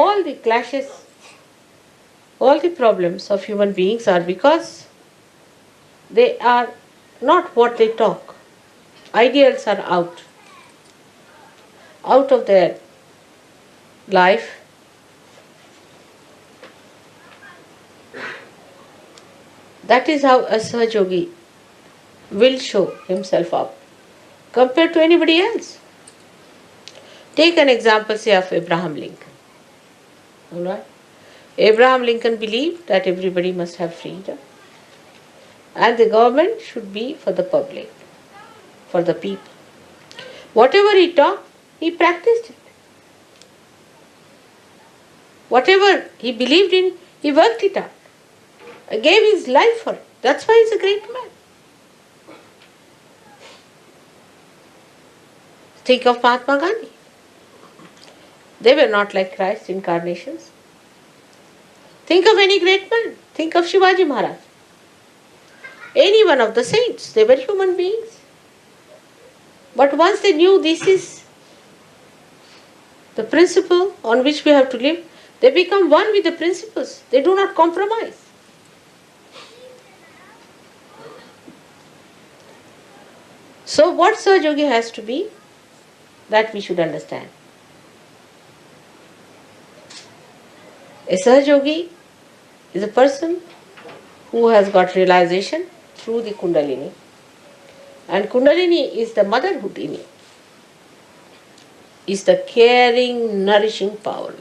all the clashes, all the problems of human beings are because they are not what they talk. Ideals are out of their life. That is how a Sahaj Yogi will show himself up compared to anybody else. Take an example, say, of Abraham Lincoln. All right? Abraham Lincoln believed that everybody must have freedom and the government should be for the public, for the people. Whatever he taught, he practiced it. Whatever he believed in, he worked it out. He gave his life for it. That's why he's a great man. Think of Mahatma Gandhi. They were not like Christ incarnations. Think of any great man. Think of Shivaji Maharaj. Any one of the saints. They were human beings. But once they knew this is the principle on which we have to live, they become one with the principles. They do not compromise. So what Sahaj Yogi has to be, that we should understand. A Sahaj Yogi is a person who has got realization through the Kundalini. And Kundalini is the motherhood in you. Is the caring, nourishing power.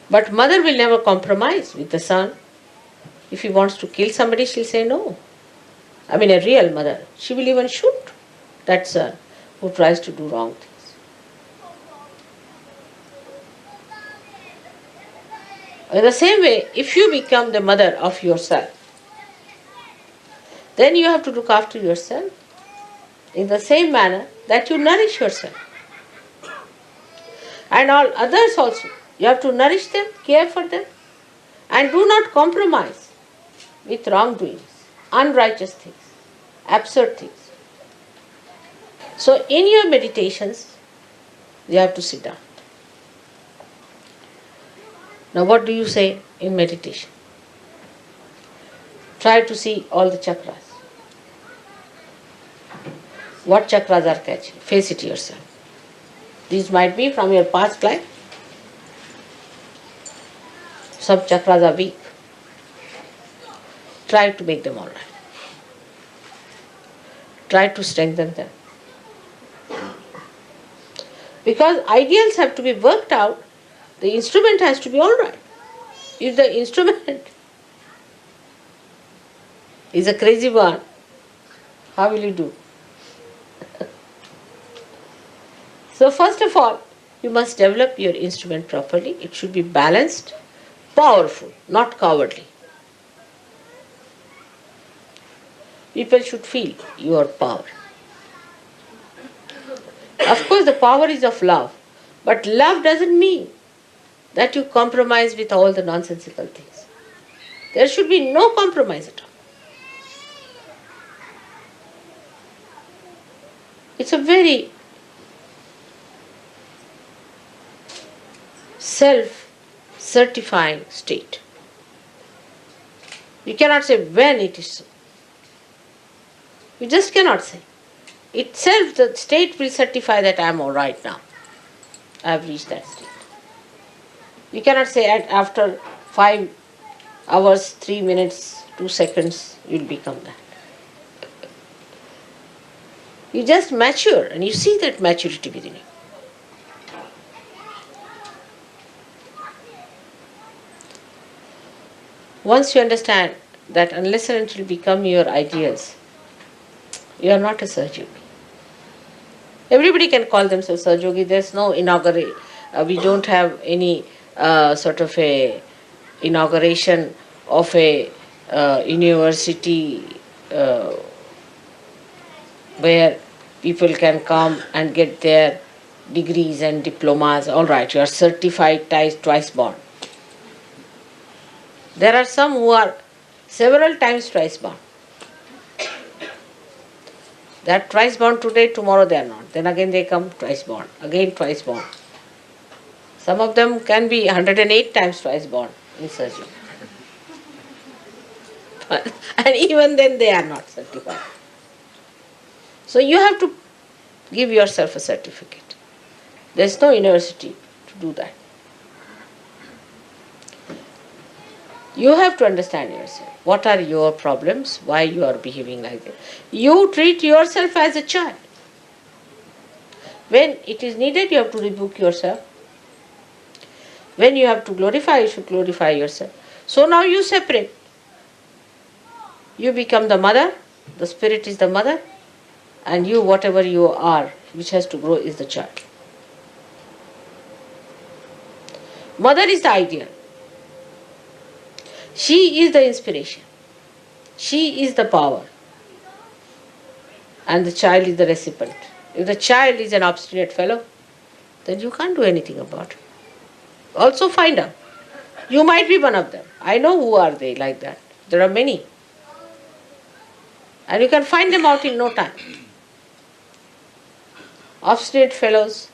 But mother will never compromise with the son. If he wants to kill somebody, she'll say no. I mean, a real mother. She will even shoot that son who tries to do wrong things. In the same way, if you become the mother of yourself, then you have to look after yourself in the same manner that you nourish yourself. And all others also. You have to nourish them, care for them, and do not compromise with wrongdoings, unrighteous things, absurd things. So in your meditations, you have to sit down. Now what do you say in meditation? Try to see all the chakras. What chakras are catching? Face it yourself. These might be from your past life. Some chakras are weak. Try to make them all right. Try to strengthen them. Because ideals have to be worked out, the instrument has to be all right. If the instrument is a crazy one, how will you do? So first of all, you must develop your instrument properly. It should be balanced, powerful, not cowardly. People should feel your power. Of course, the power is of love, but love doesn't mean that you compromise with all the nonsensical things. There should be no compromise at all. It's a very self-certifying state. You cannot say when it is so. You just cannot say. Itself, the state will certify that I am all right now. I have reached that state. You cannot say after 5 hours, 3 minutes, 2 seconds, you will become that. You just mature and you see that maturity within you. Once you understand that unless and until you become your ideals, you are not a Sahaj Yogi. Everybody can call themselves Sahaj Yogi. There's no inauguration. We don't have any sort of a inauguration of a university where people can come and get their degrees and diplomas. All right, you are certified twice born. There are some who are several times twice born. They are twice born today, tomorrow they are not. Then again they come twice born, again twice born. Some of them can be 108 times twice born in surgery. And even then they are not certified. So you have to give yourself a certificate. There is no university to do that. You have to understand yourself. What are your problems? Why you are behaving like that? You treat yourself as a child. When it is needed, you have to rebuke yourself. When you have to glorify, you should glorify yourself. So now you separate. You become the mother, the spirit is the mother, and you, whatever you are, which has to grow, is the child. Mother is the ideal. She is the inspiration. She is the power. And the child is the recipient. If the child is an obstinate fellow, then you can't do anything about it. Also find out. You might be one of them. I know who are they like that. There are many. And you can find them out in no time. Obstinate fellows,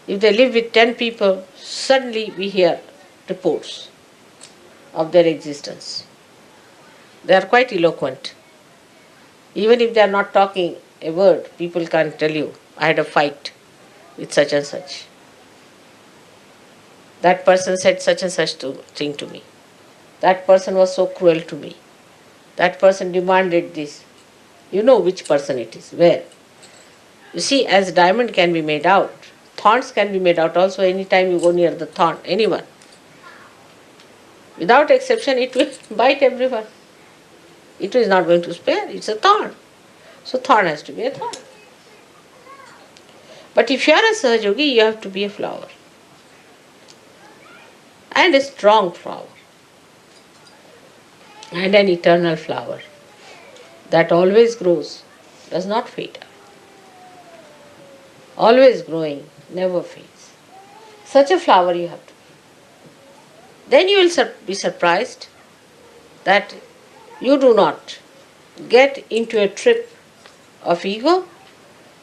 if they live with 10 people, suddenly we hear reports of their existence. They are quite eloquent. Even if they are not talking a word, people can tell you, I had a fight with such and such. That person said such and such thing to me. That person was so cruel to me. That person demanded this. You know which person it is, where. You see, as diamond can be made out, thorns can be made out also anytime you go near the thorn, anyone. Without exception, it will bite everyone. It is not going to spare, it's a thorn. So thorn has to be a thorn. But if you are a Sahajogi, you have to be a flower. And a strong flower. And an eternal flower that always grows, does not fade. Always growing, never fades. Such a flower you have to be. Then you will be surprised that you do not get into a trip of ego,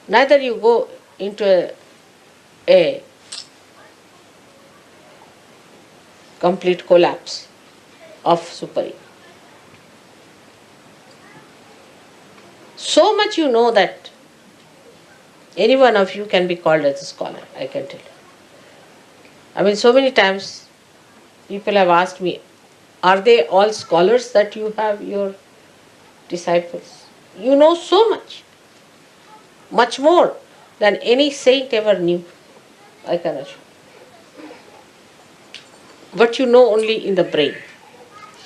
neither you go into a complete collapse of super-ego. So much you know that any one of you can be called as a scholar, I can tell you. I mean, so many times people have asked me, are they all scholars that you have, your disciples? You know so much, much more than any saint ever knew, I can assure. But you know only in the brain,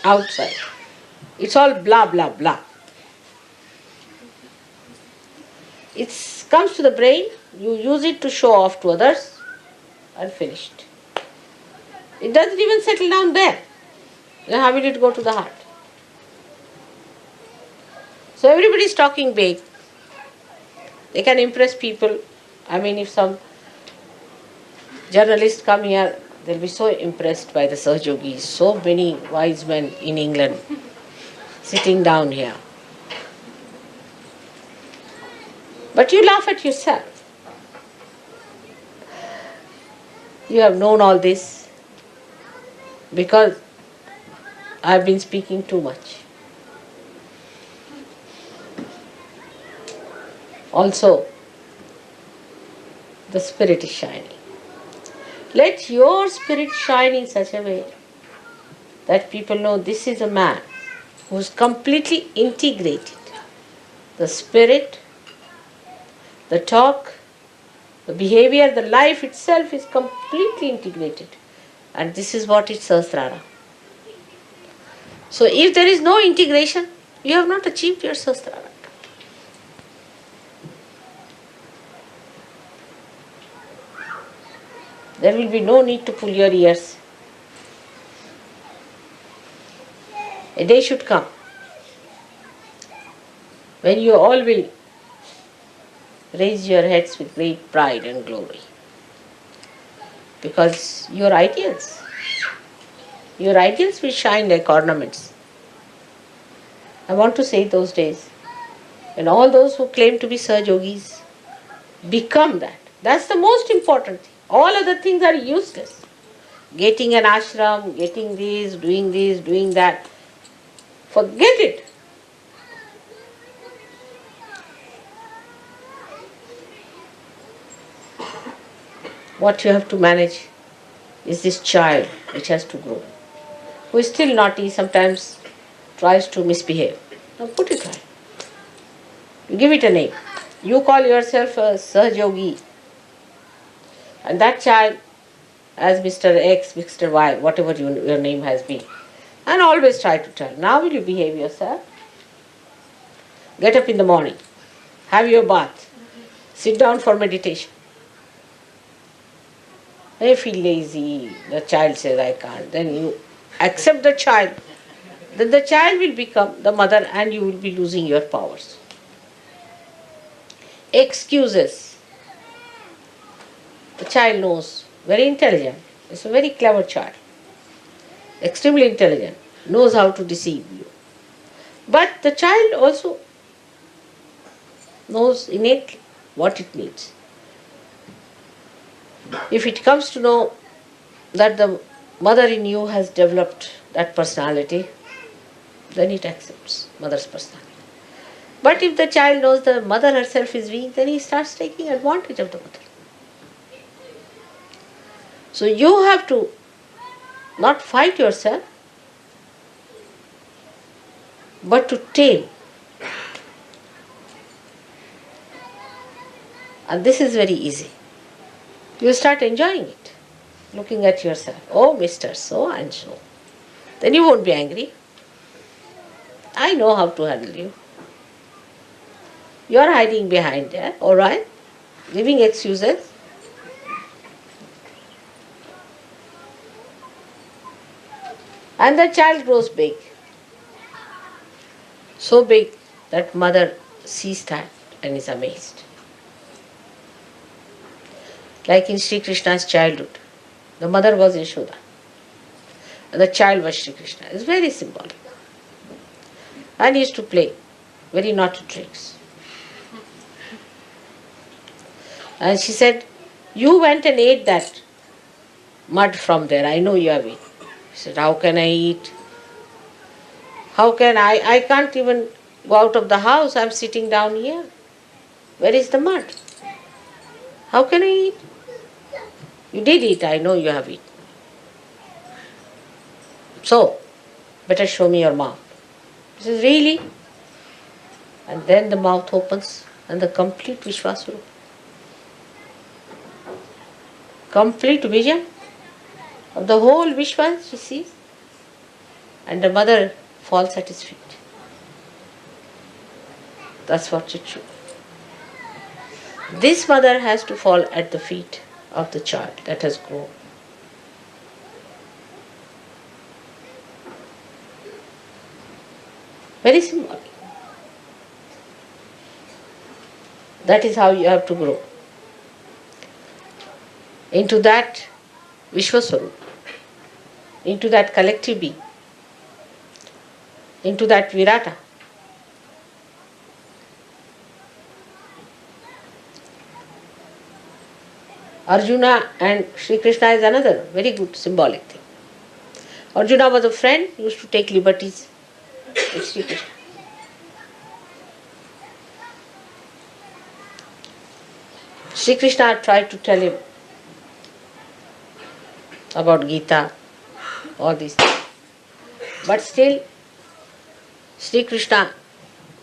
outside. It's all blah, blah, blah. It comes to the brain, you use it to show off to others, and finished. It doesn't even settle down there. Then how will it go to the heart? So everybody is talking big. They can impress people. I mean, if some journalists come here, they'll be so impressed by the Sahajogis. So many wise men in England sitting down here. But you laugh at yourself. You have known all this because I've been speaking too much. Also, the spirit is shining. Let your spirit shine in such a way that people know this is a man who is completely integrated. The spirit, the talk, the behavior, the life itself is completely integrated. And this is what is Sahasrara. So if there is no integration, you have not achieved your Sahasrara. There will be no need to pull your ears. A day should come when you all will raise your heads with great pride and glory. Because your ideals will shine like ornaments. I want to say those days when all those who claim to be Sahajogis become that. That's the most important thing. All other things are useless. Getting an ashram, getting this, doing that. Forget it. What you have to manage is this child which has to grow, who is still naughty, sometimes tries to misbehave. Now put it right. You give it a name. You call yourself a Sahajogi, and that child as Mr. X, Mr. Y, whatever your name has been. And always try to tell. Now will you behave yourself? Get up in the morning. Have your bath. Sit down for meditation. They feel lazy. The child says, I can't. Then you accept the child. Then the child will become the mother and you will be losing your powers. Excuses. The child knows. Very intelligent. It's a very clever child. Extremely intelligent. Knows how to deceive you. But the child also knows innately what it needs. If it comes to know that the mother in you has developed that personality, then it accepts mother's personality. But if the child knows the mother herself is weak, then he starts taking advantage of the mother. So you have to not fight yourself, but to tame. And this is very easy. You start enjoying it, looking at yourself. Oh, Mr. So and so. Then you won't be angry. I know how to handle you. You are hiding behind there, alright? Giving excuses. And the child grows big. So big that mother sees that and is amazed. Like in Sri Krishna's childhood. The mother was Yashoda. And the child was Sri Krishna. It's very symbolic. And he used to play very naughty tricks. And she said, you went and ate that mud from there. I know you have eaten. He said, how can I eat? How can I? I can't even go out of the house. I'm sitting down here. Where is the mud? How can I eat? You did eat. I know you have eaten. So, better show me your mouth. He says, really? And then the mouth opens and the complete Vishwaswarupa. Complete vision of the whole Vishwa she sees. And the mother falls at his feet. That's what it should be. This mother has to fall at the feet of the child that has grown. Very symbolic. That is how you have to grow into that Vishwaswarupa, into that collective being, into that Virata. Arjuna and Sri Krishna is another very good symbolic thing. Arjuna was a friend, used to take liberties with Sri Krishna. Sri Krishna tried to tell him about Gita, all these things. But still, Sri Krishna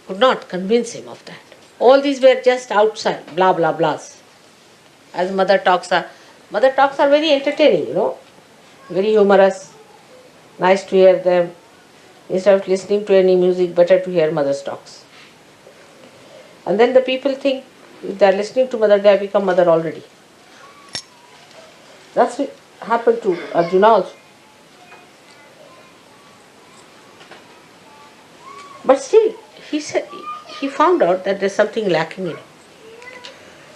could not convince him of that. All these were just outside, blah blah blahs. As mother talks are very entertaining, very humorous, nice to hear them. Instead of listening to any music, better to hear mother's talks. And then the people think if they are listening to mother, they have become mother already. That's what happened to Arjuna also. But still, he found out that there's something lacking in him.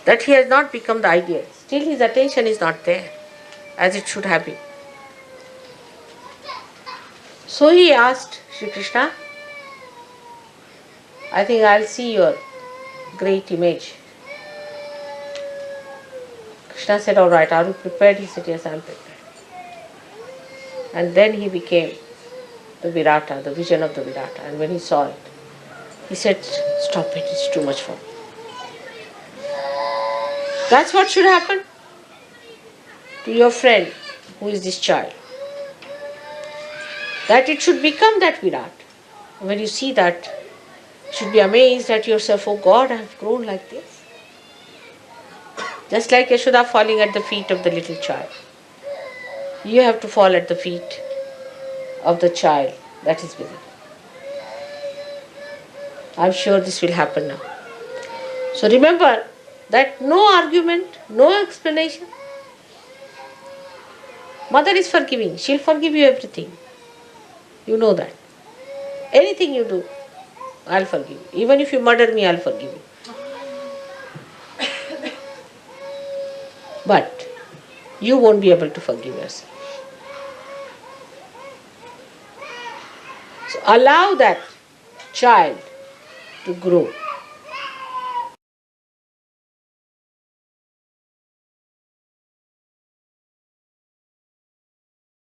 That he has not become the ideal. Still his attention is not there as it should have been. So he asked Sri Krishna, I think I'll see your great image. Krishna said, all right, are you prepared? He said, yes, I am prepared. And then he became the Virata, the vision of the Virata. And when he saw it, he said, stop it, it's too much for me. That's what should happen to your friend who is this child. That it should become that Virat. When you see that, you should be amazed at yourself, oh God, I have grown like this. Just like Yashoda falling at the feet of the little child. You have to fall at the feet of the child that is within. I'm sure this will happen now. So remember that no argument, no explanation. Mother is forgiving. She'll forgive you everything. You know that. Anything you do, I'll forgive you. Even if you murder me, I'll forgive you. But you won't be able to forgive yourself. So allow that child to grow.